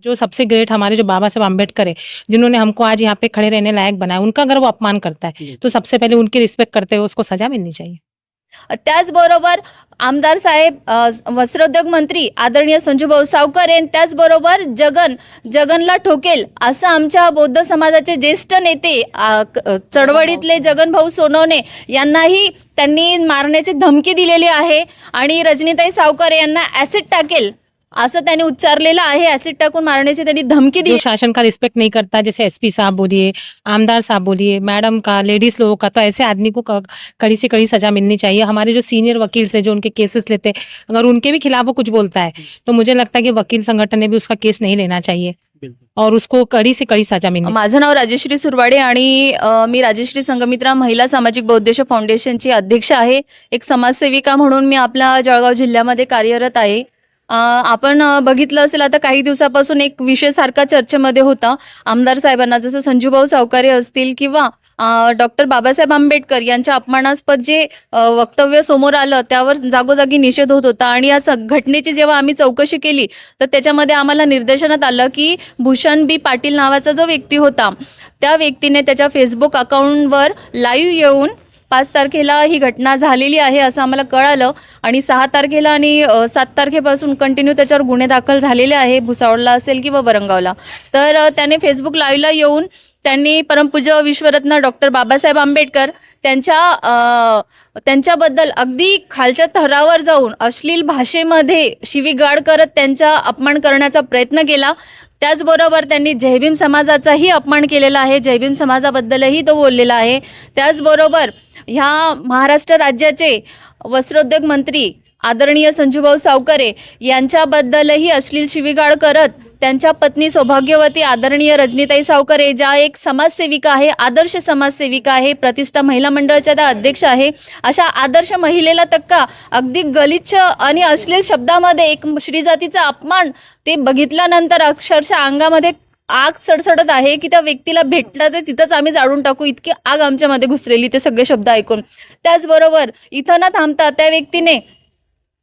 जो सबसे ग्रेट हमारे जो बाबा साहब आम्बेडकर है, जिन्होंने हमको आज यहाँ पे खड़े रहने लायक बनाया, उनका अगर वो अपमान करता है तो सबसे पहले उनकी रिस्पेक्ट करते हुए उसको सजा मिलनी चाहिए। त्याचबरोबर आमदार साहेब, वस्त्रोद्योग मंत्री आदरणीय संजूभाऊ सावकर यांनी त्याचबरोबर जगनला ठोकेल असं आमच्या बौद्ध समाजाचे ज्येष्ठ नेते चळवळीतले जगनभाऊ सोनवणे यांनाही त्यांनी मारण्याची धमकी दिलेली आहे आणि रजनीताई सावकर यांना ॲसिड टाकेल असं त्यांनी उच्चारलेलं आहे। ॲसिड टाकून मारण्याची त्यांनी धमकी जो दिली। शासन का रिस्पेक्ट नहीं करता, जैसे एसपी साहब बोलिए, आमदार साहब बोलिए, मैडम का, लेडीज लोगों का, तो ऐसे आदमी को कड़ी से कड़ी सजा मिलनी चाहिए। हमारे जो सीनियर वकील से जो उनके केसेस लेते हैं, अगर उनके भी खिलाफ वो कुछ बोलता है तो मुझे लगता है कि वकील संगठन ने भी उसका केस नहीं लेना चाहिए और उसको कड़ी से कड़ी सजा मिलनी। माझं नाव राजेश्री सुरवाडे आणि मी राजेश्री संगमित्रा महिला सामाजिक बौद्धिक फाउंडेशनची अध्यक्ष आहे। एक समाजसेविका म्हणून मी आपल्या जळगाव जिल्ह्यामध्ये कार्यरत आहे। आपण बघितलं असेल आता काही दिवसापासून एक विषय सारखा चर्चेमध्ये होता। आमदार साहेबांना जसं संजूभाऊ सावकारे असतील किंवा डॉक्टर बाबासाहेब आंबेडकर यांच्या अपमानास्पद जे वक्तव्य समोर आलं त्यावर जागोजागी निषेध होत होता आणि या घटनेची जेव्हा आम्ही चौकशी केली तर त्याच्यामध्ये आम्हाला निर्देशनात आलं की भूषण बी पाटील नावाचा जो व्यक्ती होता त्या व्यक्तीने त्याच्या फेसबुक अकाउंटवर लाईव्ह येऊन 5 तारखेला ही घटना झालेली आहे असं आम्हाला कळालं आणि 6 तारखेला आणि 7 तारखेपासून कंटिन्यू त्याच्यावर गुन्हे दाखल झालेले आहे, भुसावळला असेल किंवा वरंगावला। तर त्याने फेसबुक लाईव्हला येऊन त्यांनी परमपूज्य विश्वरत्न डॉक्टर बाबासाहेब आंबेडकर त्यांच्याबद्दल अगदी खालच्या थरावर जाऊन अश्लील भाषेमध्ये शिवीगाळ करत त्यांचा अपमान करण्याचा प्रयत्न केला। त्याचबरोबर त्यांनी जय भीम समाजाचाही अपमान केलेला आहे, जय भीम समाजाबद्दलही तो बोललेला आहे। त्याचबरोबर ह्या महाराष्ट्र राज्याचे वस्त्रोद्योग मंत्री आदरणीय संजूभाऊ सावकारे यांच्याबद्दलही अश्लील शिवीगाळ करत त्यांच्या पत्नी सौभाग्यवती आदरणीय रजनीताई सावकारे, ज्या एक समाजसेविका आहे, आदर्श समाजसेविका आहे, प्रतिष्ठा महिला मंडळाच्या त्या अध्यक्ष आहे, अशा आदर्श महिलेला तक्का अगदी गलिच्छ आणि अश्लील शब्दामध्ये एक श्रीजातीचा अपमान ते बघितल्यानंतर अक्षरशः अंगामध्ये आग सडसडत आहे की त्या व्यक्तीला भेटलं तर तिथंच आम्ही जाळून टाकू इतकी आग आमच्यामध्ये घुसलेली ते सगळे शब्द ऐकून। त्याचबरोबर इथं न थांबता त्या व्यक्तीने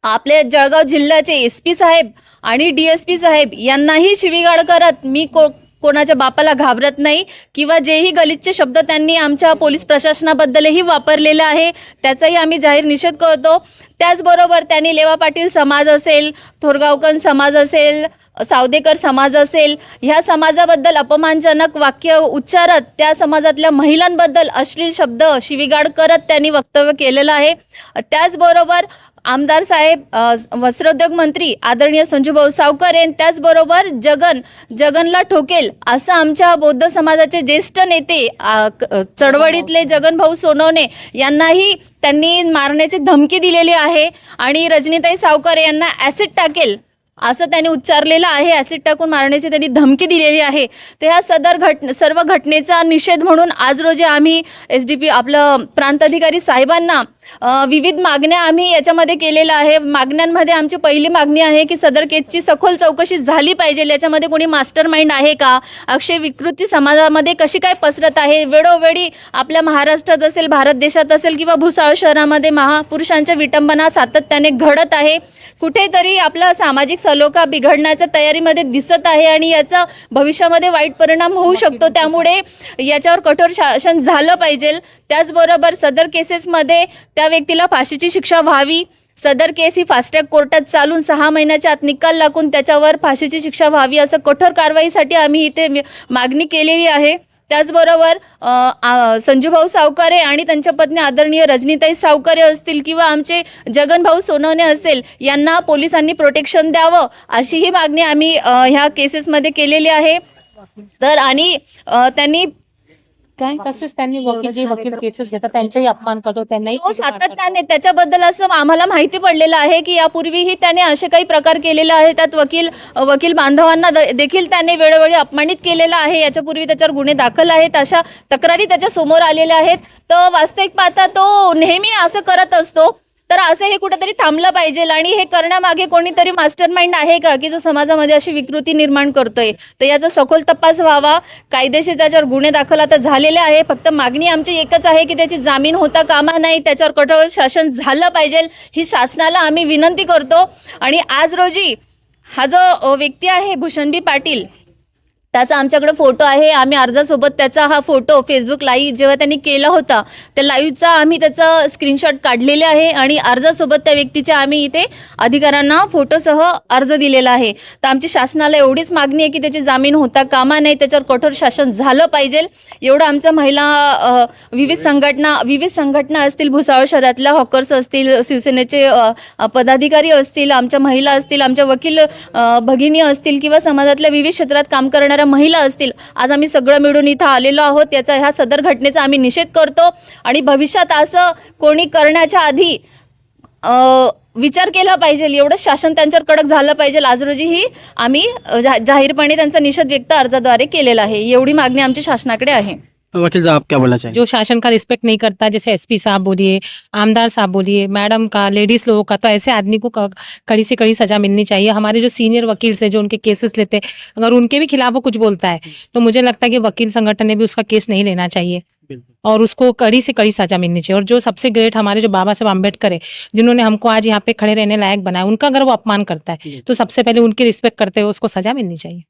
आपले जळगाव जिल्ह्याचे एसपी साहेब आणि डीएसपी साहेब यांनाही शिवीगाळ करत मी कोणाच्या बापाला घाबरत नाही किंवा जेही गलिच्छ शब्द त्यांनी आमच्या पोलीस प्रशासनाबद्दलही वापरलेला आहे त्याचाही आम्ही जाहीर निषेध करतो। त्याचबरोबर त्यांनी लेवा पाटील समाज असेल, थोरगावकर समाज असेल, सावदेकर समाज असेल, ह्या समाजाबद्दल अपमानजनक वाक्य उच्चारत त्या समाजातल्या महिलांबद्दल अश्लील शब्द शिवीगाळ करत त्यांनी वक्तव्य केलेलं आहे। त्याचबरोबर आमदार साहेब, वस्त्रोद्योग मंत्री आदरणीय संजूभाऊ सावकर यांनी त्याचबरोबर जगनला ठोकेल असं आमच्या बौद्ध समाजाचे ज्येष्ठ नेते चळवळीतले जगनभाऊ सोनवणे यांनाही त्यांनी मारण्याची धमकी दिलेली आहे आणि रजनीताई सावकर यांना ॲसिड टाकेल असं त्यांनी उच्चारलेलं आहे। ॲसिड टाकून मारण्याची त्यांनी धमकी दिलेली आहे। तर ह्या सर्व घटनेचा निषेध म्हणून आज रोजी आम्ही एसडीपी आपलं प्रांताधिकारी साहेबांना विविध मागण्या आम्ही याच्यामध्ये केलेल्या आहे। मागण्यांमध्ये आमची पहिली मागणी आहे की सदर केसची सखोल चौकशी झाली पाहिजे। याच्यामध्ये कोणी मास्टर माइंड आहे का, अक्षय विकृती समाजामध्ये कशी काय पसरत आहे, वेळोवेळी आपल्या महाराष्ट्रात असेल, भारत देशात असेल किंवा भुसावळ शहरामध्ये महापुरुषांच्या विटंबना सातत्याने घडत आहे, कुठेतरी आपला सामाजिक सलोखा बिघडण्याच्या तयारीमध्ये दिसत आहे आणि याचा भविष्यामध्ये वाईट परिणाम होऊ शकतो। त्यामुळे याच्यावर कठोर शासन झालं पाहिजे। त्याचबरोबर सदर केसेसमध्ये त्या व्यक्तीला फाशीची शिक्षा व्हावी। सदर केस ही फास्ट ट्रॅक कोर्टात चालून 6 महिन्याच्या आत निकाल लागून त्याच्यावर फाशीची शिक्षा व्हावी असं कठोर कारवाईसाठी आम्ही इथे मागणी केलेली आहे। त्याचबरोबर संजूभाऊ सावकारे आणि त्यांच्या पत्नी आदरणीय रजनीताई सावकारे असतील किंवा आमचे जगनभाऊ सोनवणे असेल यांना पोलिसांनी प्रोटेक्शन द्यावं अशी ही मागणी आम्ही ह्या केसेसमध्ये केलेली आहे। तर आणि त्यांनी काय तसेच त्यांनी वकील केसेस घेतात त्यांचाही अपमान करतो, त्यांनाही सातत्याने त्याच्याबद्दल असं आम्हाला माहिती पडलेलं आहे की यापूर्वीही त्याने असे काही प्रकार केलेले आहेत। त्यात वकील बांधवांना देखील त्याने वेळोवेळी अपमानित केलेलं आहे। याच्यापूर्वी त्याच्यावर गुन्हे दाखल आहेत, अशा तक्रारी त्याच्या समोर आलेल्या आहेत। तर वास्तविक पाहता तो नेहमी असं करत असतो। तर असं हे कुठेतरी थांबलं पाहिजे आणि हे करण्यामागे कोणीतरी मास्टर माइंड आहे का की जो समाजामध्ये अशी विकृती निर्माण करतोय। तर याचा सखोल तपास व्हावा, कायदेशीर त्याच्यावर गुन्हे दाखल आता झालेले आहे। फक्त मागणी आमची एकच आहे की त्याची जामीन होता कामा नाही, त्याच्यावर कठोर शासन झालं पाहिजे ही शासनाला आम्ही विनंती करतो। आणि आज रोजी हा जो व्यक्ती आहे भूषणबी पाटील, त्याचा आमच्याकडे फोटो आहे. आम्ही अर्जासोबत त्याचा हा फोटो फेसबुक लाईव्ह जेव्हा त्यांनी केला होता त्या लाईव्हचा आम्ही त्याचा स्क्रीनशॉट काढलेले आहे आणि अर्जासोबत त्या व्यक्तीच्या आम्ही इथे अधिकाऱ्यांना फोटोसह अर्ज दिलेला आहे. तर आमची शासनाला एवढीच मागणी आहे की त्याची जामीन होता कामा नाही, त्याच्यावर कठोर शासन झालं पाहिजे. एवढं आमच्या महिला विविध संघटना असतील, भुसावळ शहरातल्या हॉकर्स असतील, शिवसेनेचे पदाधिकारी असतील, आमच्या महिला असतील, आमच्या वकील भगिनी असतील किंवा समाजातल्या विविध क्षेत्रात काम करणाऱ्या महिला असतील, आज आम्ही सगळं मिळून इथं आलेलो आहोत. ह्या सदर घटनेचा आम्ही निषेध करतो आणि भविष्यात असं कोणी करण्याच्या आधी विचार केला पाहिजे. एवढं शासन त्यांच्यावर कडक झालं पाहिजे. आज रोजीही आम्ही जाहीरपणे त्यांचा निषेध व्यक्त अर्जाद्वारे केलेला आहे. एवढी मागणी आमची शासनाकडे आहे. वकील साहब आप क्या बोलना चाहिए? जो शासन का रिस्पेक्ट नहीं करता, जैसे एसपी साहब बोलिए, आमदार साहब बोलिए, मैडम का, लेडीज लोगों का, तो ऐसे आदमी को कड़ी से कड़ी सजा मिलनी चाहिए. हमारे जो सीनियर वकील से जो उनके केसेस लेते हैं, अगर उनके भी खिलाफ वो कुछ बोलता है तो मुझे लगता है कि वकील संगठन ने भी उसका केस नहीं लेना चाहिए और उसको कड़ी से कड़ी सजा मिलनी चाहिए. और जो सबसे ग्रेट हमारे जो बाबा साहब अम्बेडकर है, जिन्होंने हमको आज यहाँ पे खड़े रहने लायक बनाया, उनका अगर वो अपमान करता है तो सबसे पहले उनकी रिस्पेक्ट करते हुए उसको सजा मिलनी चाहिए.